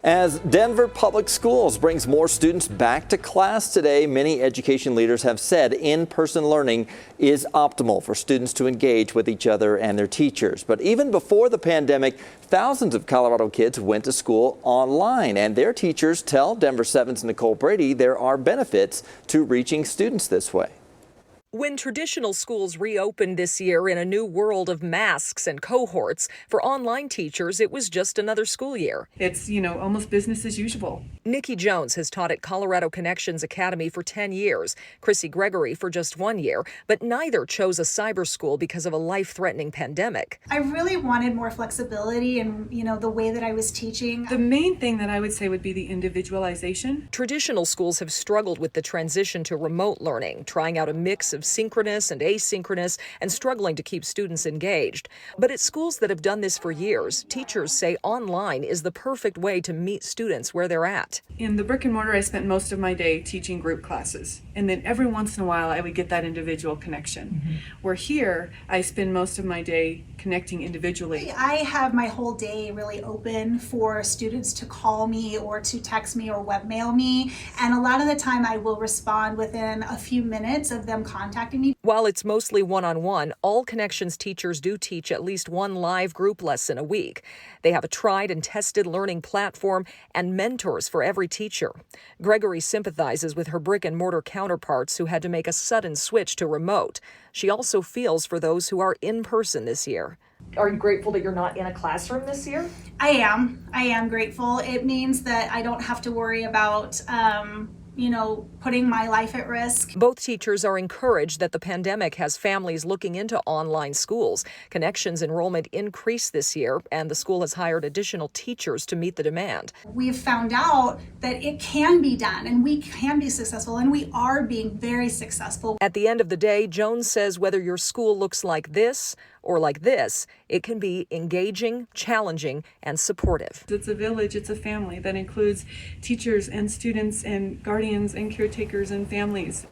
As Denver Public Schools brings more students back to class today, many education leaders have said in-person learning is optimal for students to engage with each other and their teachers. But even before the pandemic, thousands of Colorado kids went to school online, and their teachers tell Denver 7's Nicole Brady there are benefits to reaching students this way. When traditional schools reopened this year in a new world of masks and cohorts, for online teachers, it was just another school year. It's, almost business as usual. Nikki Jones has taught at Colorado Connections Academy for 10 years, Chrissy Gregory for just 1 year, but neither chose a cyber school because of a life-threatening pandemic. I really wanted more flexibility in, the way that I was teaching. The main thing that I would say would be the individualization. Traditional schools have struggled with the transition to remote learning, trying out a mix of synchronous and asynchronous and struggling to keep students engaged. But at schools that have done this for years, teachers say online is the perfect way to meet students where they're at. In the brick and mortar, I spent most of my day teaching group classes. And then every once in a while, I would get that individual connection. Where here, I spend most of my day connecting individually. I have my whole day really open for students to call me or to text me or webmail me. And a lot of the time I will respond within a few minutes of them contacting me. While it's mostly one-on-one, all Connections teachers do teach at least one live group lesson a week. They have a tried and tested learning platform and mentors for every teacher. Gregory sympathizes with her brick and mortar counterparts who had to make a sudden switch to remote. She also feels for those who are in person this year. Are you grateful that you're not in a classroom this year? I am grateful. It means that I don't have to worry about putting my life at risk. Both teachers are encouraged that the pandemic has families looking into online schools. Connections enrollment increased this year, and the school has hired additional teachers to meet the demand. We've found out that it can be done, and we can be successful, and we are being very successful. At the end of the day, Jones says whether your school looks like this or like this, it can be engaging, challenging, and supportive. It's a village, it's a family that includes teachers and students and guardians and caretakers and families.